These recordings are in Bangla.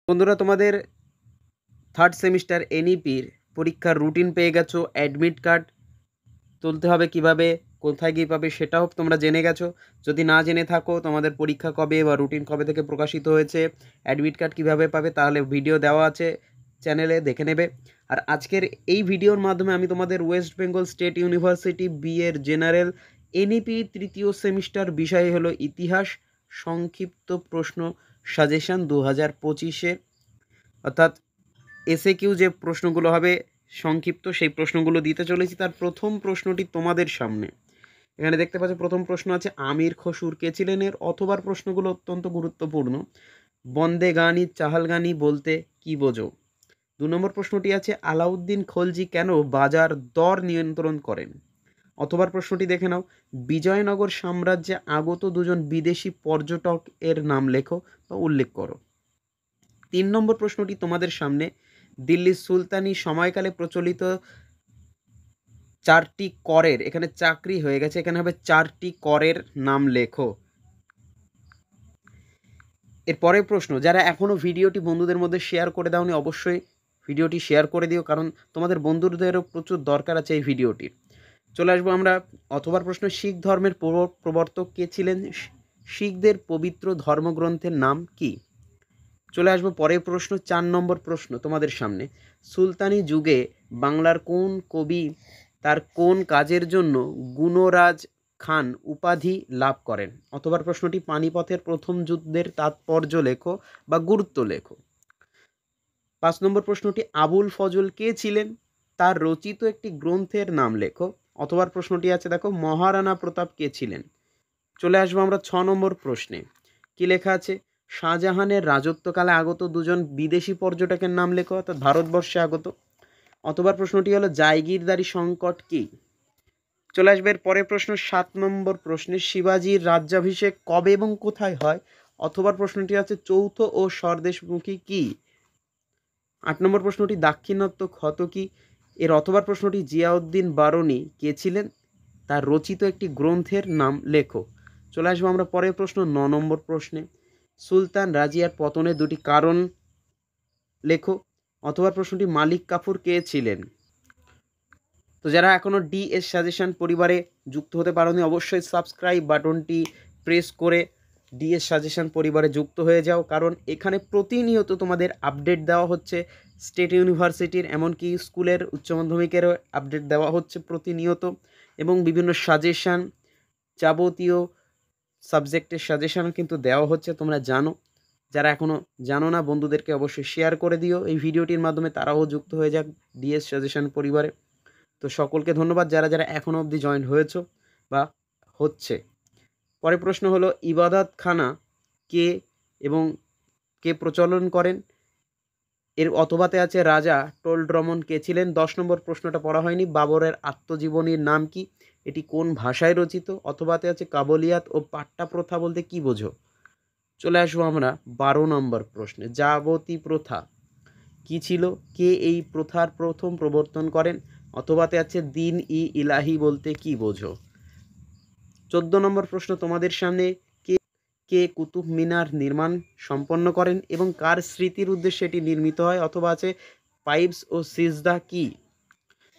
বন্ধুরা, তোমাদের থার্ড সেমিস্টার এনইপির পরীক্ষার রুটিন পেয়ে গেছো। অ্যাডমিট কার্ড তুলতে হবে কিভাবে, কোথায় গিয়ে পাবে সেটাও তোমরা জেনে গেছো। যদি না জেনে থাকো তোমাদের পরীক্ষা কবে বা রুটিন কবে থেকে প্রকাশিত হয়েছে, অ্যাডমিট কার্ড কীভাবে পাবে, তাহলে ভিডিও দেওয়া আছে চ্যানেলে, দেখে নেবে। আর আজকের এই ভিডিওর মাধ্যমে আমি তোমাদের ওয়েস্ট বেঙ্গল স্টেট ইউনিভার্সিটি বিএর জেনারেল এনইপি তৃতীয় সেমিস্টার বিষয় হলো ইতিহাস, সংক্ষিপ্ত প্রশ্ন সাজেশন 2025-এ, অর্থাৎ এসএকিউ যে প্রশ্নগুলো হবে সংক্ষিপ্ত, সেই প্রশ্নগুলো দিতে চলেছি। তার প্রথম প্রশ্নটি তোমাদের সামনে এখানে দেখতে পাচ্ছ। প্রথম প্রশ্ন আছে আমির খসরু কে ছিলেন। এর অথবার প্রশ্নগুলো অত্যন্ত গুরুত্বপূর্ণ। বন্দে গানি চাহালগানি বলতে কি বোঝো। 2 নম্বর প্রশ্নটি আছে আলাউদ্দিন খলজি কেন বাজার দর নিয়ন্ত্রণ করেন। অথবার প্রশ্নটি দেখে নাও। বিজয়নগর সাম্রাজ্যে আগত দুজন বিদেশি পর্যটক এর নাম লেখো বা উল্লেখ করো। 3 নম্বর প্রশ্নটি তোমাদের সামনে দিল্লির সুলতানি সময়কালে প্রচলিত 4টি করের, এখানে চাকরি হয়ে গেছে, এখানে হবে 4টি করের নাম লেখো। এরপরের প্রশ্ন, যারা এখনও ভিডিওটি বন্ধুদের মধ্যে শেয়ার করে দাওনি অবশ্যই ভিডিওটি শেয়ার করে দিও, কারণ তোমাদের বন্ধুদেরও প্রচুর দরকার আছে এই ভিডিওটির। চলে আসবো আমরা অথবার প্রশ্ন, শিখ ধর্মের প্রবর্তক কে ছিলেন। শিখদের পবিত্র ধর্মগ্রন্থের নাম কি। চলে আসবো পরের প্রশ্ন, 4 নম্বর প্রশ্ন তোমাদের সামনে। সুলতানি যুগে বাংলার কোন কবি তার কোন কাজের জন্য গুণরাজ খান উপাধি লাভ করেন। অথবা প্রশ্নটি পানিপথের প্রথম যুদ্ধের তাৎপর্য লেখো বা গুরুত্ব লেখো। 5 নম্বর প্রশ্নটি আবুল ফজল কে ছিলেন, তার রচিত একটি গ্রন্থের নাম লেখো। অথবা প্রশ্নটি আছে দেখো মহারানা প্রতাপ কে ছিলেন। চলে আসবো আমরা 6 নম্বর প্রশ্নে। কি লেখা আছে, শাহজাহানের রাজত্বকালে আগত দুজন বিদেশি পর্যটকের নাম লেখো, অর্থাৎ ভারতবর্ষে আগত। অথবা প্রশ্নটি হলো জায়গিরদারি সংকট কি। চলে আসবে এর পরের প্রশ্ন 7 নম্বর প্রশ্নে, শিবাজির রাজ্যাভিষেক কবে এবং কোথায় হয়। অথবা প্রশ্নটি আছে চৌথ ও স্বদেশমুখী কি। 8 নম্বর প্রশ্নটি দাক্ষিণাত্য ক্ষত কি। এর অথবা প্রশ্নটি জিয়াউদ্দিন বারনি কে ছিলেন, তার রচিত একটি গ্রন্থের নাম লেখো। চলে আসবো আমরা পরের প্রশ্ন 9 নম্বর প্রশ্নে, সুলতান রাজিয়ার পতনের 2টি কারণ লেখো। অথবা প্রশ্নটি মালিক কাফুর কে ছিলেন। তো যারা এখনও ডিএস সাজেশন পরিবারে যুক্ত হতে পারোনি অবশ্যই সাবস্ক্রাইব বাটনটি প্রেস করে ডিএস সাজেশন পরিবারে যুক্ত হয়ে যাও, কারণ এখানে প্রতিনিয়ত তোমাদের আপডেট দেওয়া হচ্ছে। স্টেট ইউনিভার্সিটির এমনকি স্কুলের উচ্চ মাধ্যমিকেরও আপডেট দেওয়া হচ্ছে প্রতিনিয়ত, এবং বিভিন্ন সাজেশান, যাবতীয় সাবজেক্টের সাজেশানও কিন্তু দেওয়া হচ্ছে, তোমরা জানো। যারা এখনও জানো না বন্ধুদেরকে অবশ্যই শেয়ার করে দিও এই ভিডিওটির মাধ্যমে, তারাও যুক্ত হয়ে যাক ডিএস সাজেশন পরিবারে। তো সকলকে ধন্যবাদ যারা যারা এখনও অবধি জয়েন হয়েছো বা হচ্ছে। পরের প্রশ্ন হলো ইবাদতখানা কে এবং কে প্রচলন করেন। এর অথবাতে আছে রাজা টোলড্রমন কে ছিলেন। 10 নম্বর প্রশ্নটা পড়া হয়নি, বাবরের আত্মজীবনীর নাম কি, এটি কোন ভাষায় রচিত। অথবাতে আছে কাবলিয়াত ও পাট্টা প্রথা বলতে কি বোঝো। চলে আসবো আমরা 12 নম্বর প্রশ্নে, যাবতী প্রথা কি ছিল, কে এই প্রথার প্রথম প্রবর্তন করেন। অথবাতে আছে দিন ই ইলাহি বলতে কি বোঝো। 14 নম্বর প্রশ্ন তোমাদের সামনে, কে কুতুব মিনার নির্মাণ সম্পন্ন করেন এবং কার স্মৃতির উদ্দেশ্যে এটি নির্মিত হয়। অথবা আছে পাইপস ও সিজদা কি।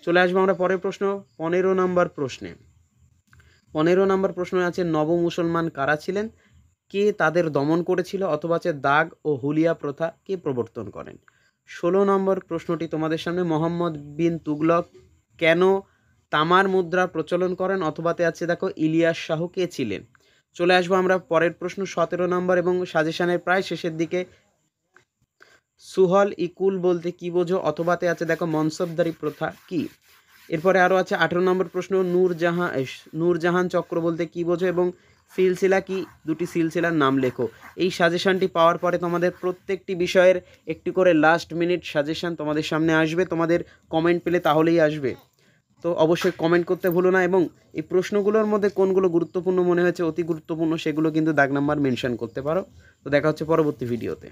চলে আসবো আমরা পরের প্রশ্ন 15 নম্বর প্রশ্নে। 15 নম্বর প্রশ্ন আছে নব মুসলমান কারা ছিলেন, কে তাদের দমন করেছিল। অথবা আছে দাগ ও হুলিয়া প্রথা কে প্রবর্তন করেন। 16 নম্বর প্রশ্নটি তোমাদের সামনে, মোহাম্মদ বিন তুগলক কেন তামার মুদ্রা প্রচলন করেন। অথবাতে আছে দেখো ইলিয়াস শাহ কে ছিলেন। চলে আসবো আমরা পরের প্রশ্ন 17 নম্বর এবং সাজেশনের প্রায় শেষের দিকে, সুহল ইকুল বলতে কি বোঝো। অথবাতে আছে দেখো মনসবদারি প্রথা কি। এরপরে আরও আছে 18 নম্বর প্রশ্ন, নূরজাহান চক্র বলতে কি বোঝো এবং সিলসিলা কি, 2টি সিলসিলার নাম লেখো। এই সাজেশানটি পাওয়ার পরে তোমাদের প্রত্যেকটি বিষয়ের একটি করে লাস্ট মিনিট সাজেশান তোমাদের সামনে আসবে, তোমাদের কমেন্ট পেলে তাহলেই আসবে। তো অবশ্যই কমেন্ট করতে ভুলো না, এবং এই প্রশ্নগুলোর মধ্যে কোনগুলো গুরুত্বপূর্ণ মনে হয়েছে, অতি গুরুত্বপূর্ণ, সেগুলো কিন্তু দাগ নাম্বার মেনশন করতে পারো। তো দেখা হচ্ছে পরবর্তী ভিডিওতে।